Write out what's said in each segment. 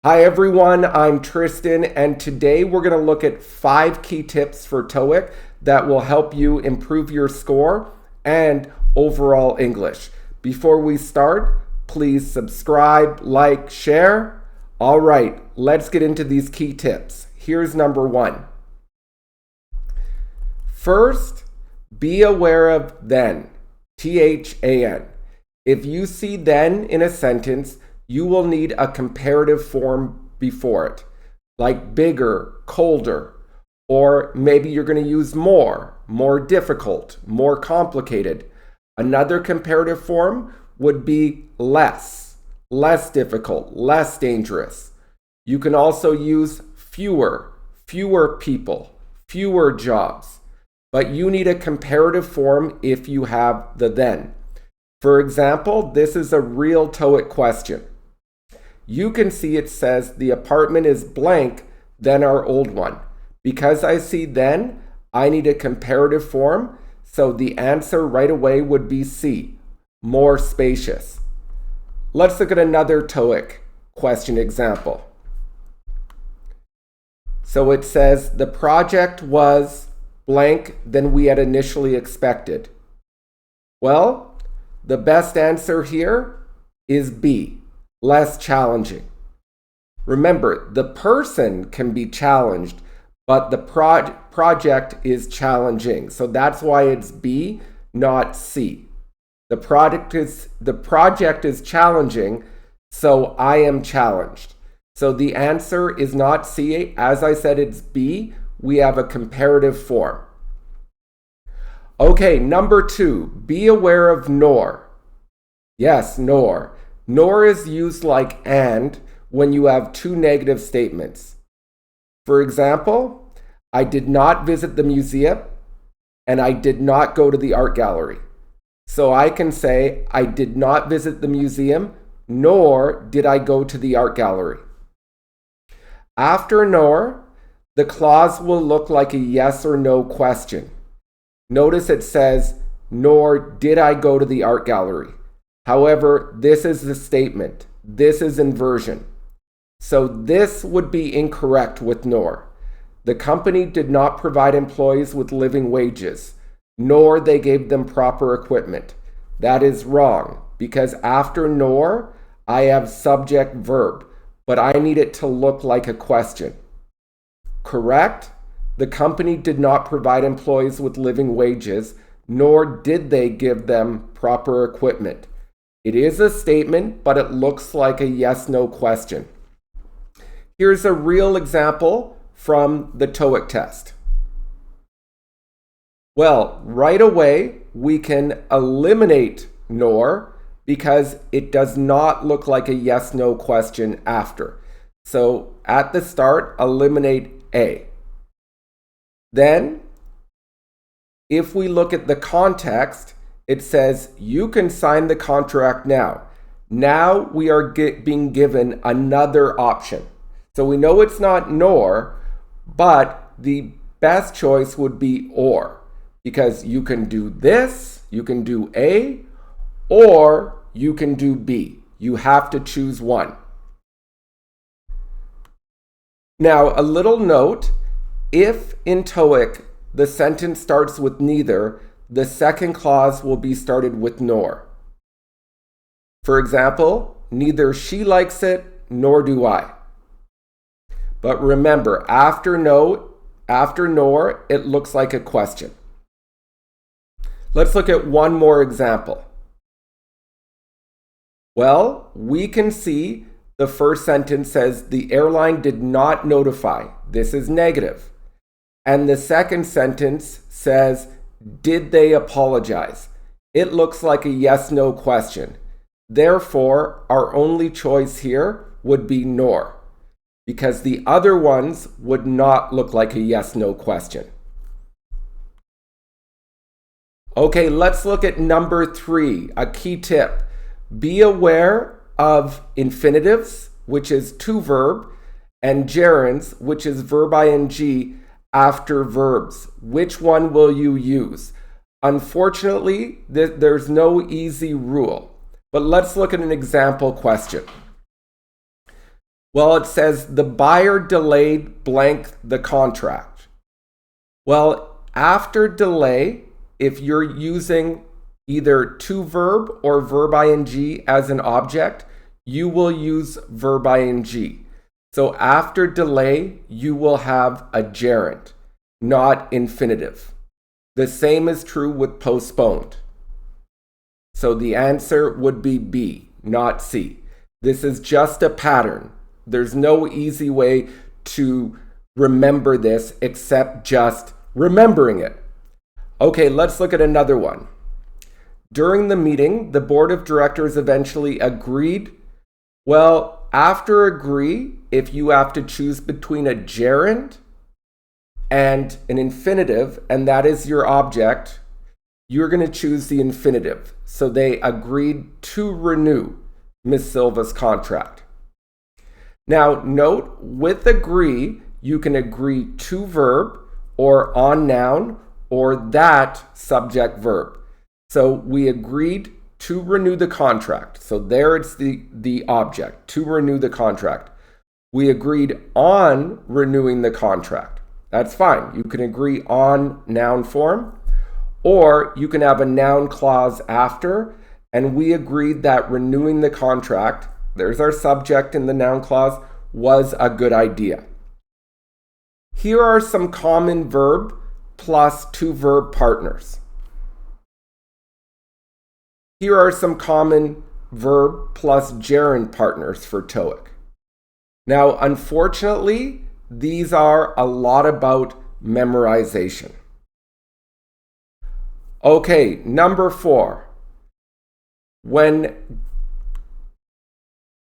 Hi everyone, I'm Tristan, and today we're going to look at 5 key tips for TOEIC that will help you improve your score and overall English. Before we start, please subscribe, like, share. All right, let's get into these key tips. Here's number 1. First, be aware of then, THAN. If you see then in a sentence, you will need a comparative form before it, like bigger, colder, or maybe you're going to use more difficult, more complicated. Another comparative form would be less difficult, less dangerous. You can also use fewer people, fewer jobs, but you need a comparative form if you have the then. For example, this is a real TOEIC question. You can see it says the apartment is blank than our old one. Because I see then, I need a comparative form, so the answer right away would be C, more spacious. Let's look at another TOEIC question example. So it says the project was blank than we had initially expected. Well, the best answer here is B. Less challenging. Remember, the person can be challenged, but the project is challenging. So that's why it's B, not C. The project is challenging, so I am challenged. So the answer is not C. As I said, it's B. We have a comparative form. Okay, number 2, be aware of nor. Yes, nor. Nor is used like and when you have 2 negative statements. For example, I did not visit the museum and I did not go to the art gallery. So I can say I did not visit the museum, nor did I go to the art gallery. After nor, the clause will look like a yes or no question. Notice it says, nor did I go to the art gallery. However, this is the statement. This is inversion. So this would be incorrect with nor. The company did not provide employees with living wages, nor they gave them proper equipment. That is wrong, because after nor, I have subject verb, but I need it to look like a question. Correct? The company did not provide employees with living wages, nor did they give them proper equipment. It is a statement, but it looks like a yes-no question. Here's a real example from the TOEIC test. Well, right away, we can eliminate nor because it does not look like a yes-no question after. So at the start, eliminate A. Then, if we look at the context, it says you can sign the contract now. Now we are being given another option. So we know it's not nor, but the best choice would be or, because you can do this, you can do A, or you can do B. You have to choose one. Now, a little note, if in TOEIC the sentence starts with neither, the second clause will be started with nor. For example, neither she likes it, nor do I. But remember, after nor, it looks like a question. Let's look at one more example. Well, we can see the first sentence says the airline did not notify. This is negative. And the second sentence says, did they apologize? It looks like a yes-no question. Therefore, our only choice here would be nor, because the other ones would not look like a yes-no question. Okay, let's look at number 3, a key tip. Be aware of infinitives, which is to verb, and gerunds, which is verb ing, after verbs. Which one will you use? Unfortunately, there's no easy rule, but let's look at an example question. Well, it says the buyer delayed blank the contract. Well, after delay, if you're using either to verb or verb ing as an object, you will use verb ing. So after delay, you will have a gerund, not infinitive. The same is true with postponed. So the answer would be B, not C. This is just a pattern. There's no easy way to remember this except just remembering it. Okay, let's look at another one. During the meeting, the board of directors eventually agreed. Well, after agree, if you have to choose between a gerund and an infinitive, and that is your object, you're going to choose the infinitive. So they agreed to renew Ms. Silva's contract. Now, note, with agree, you can agree to verb or on noun or that subject verb. So we agreed to renew the contract. So there it's the object, to renew the contract. We agreed on renewing the contract. That's fine. You can agree on noun form, or you can have a noun clause after, and we agreed that renewing the contract, there's our subject in the noun clause, was a good idea. Here are some common verb plus to verb partners. Here are some common verb plus gerund partners for TOEIC. Now, unfortunately, these are a lot about memorization. Okay, number 4.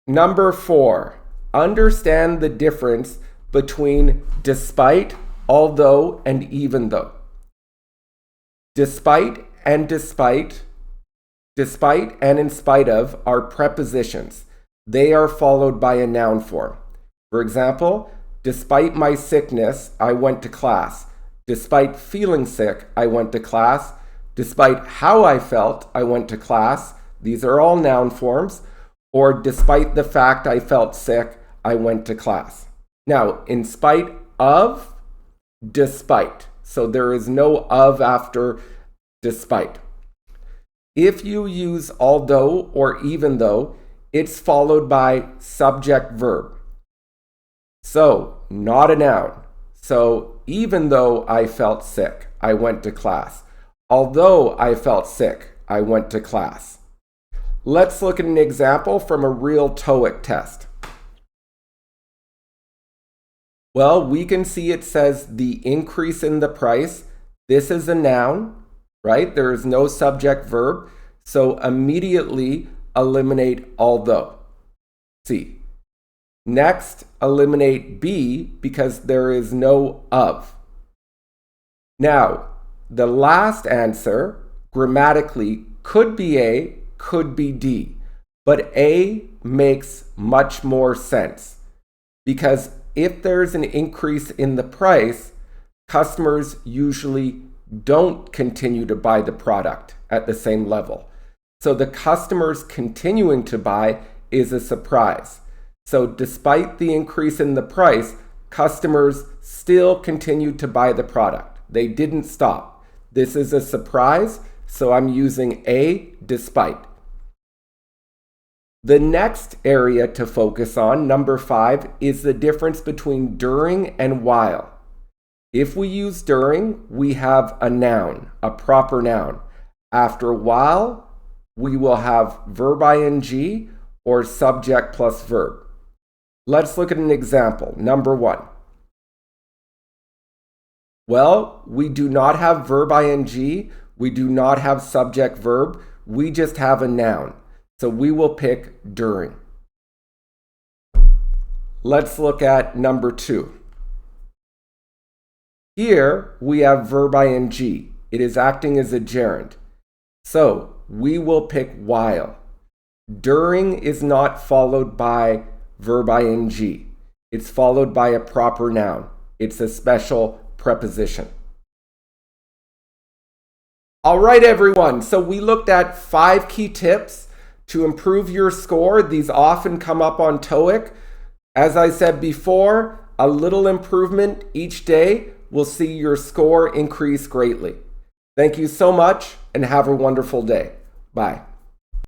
Number 4, understand the difference between despite, although, and even though. Despite and in spite of are prepositions. They are followed by a noun form. For example, despite my sickness, I went to class. Despite feeling sick, I went to class. Despite how I felt, I went to class. These are all noun forms. Or despite the fact I felt sick, I went to class. Now, in spite of, despite. So there is no of after despite. If you use although or even though, it's followed by subject verb. So, not a noun. So, even though I felt sick, I went to class. Although I felt sick, I went to class. Let's look at an example from a real TOEIC test. Well, we can see it says the increase in the price. This is a noun, right? There is no subject verb. So immediately eliminate although. C. Next, eliminate B because there is no of. Now, the last answer grammatically could be A, could be D, but A makes much more sense because if there's an increase in the price, customers usually don't continue to buy the product at the same level. So the customers continuing to buy is a surprise. So despite the increase in the price, customers still continued to buy the product. They didn't stop. This is a surprise, so I'm using A, despite. The next area to focus on, number 5, is the difference between during and while. If we use during, we have a noun, a proper noun. After while, we will have verb ing or subject plus verb. Let's look at an example. Number 1. Well, we do not have verb ing, we do not have subject verb, we just have a noun. So we will pick during. Let's look at number 2. Here we have verb ing. It is acting as a gerund. So we will pick while. During is not followed by verb ing. It's followed by a proper noun. It's a special preposition. All right, everyone. So we looked at 5 key tips to improve your score. These often come up on TOEIC. As I said before, a little improvement each day will see your score increase greatly. Thank you so much and have a wonderful day. Bye.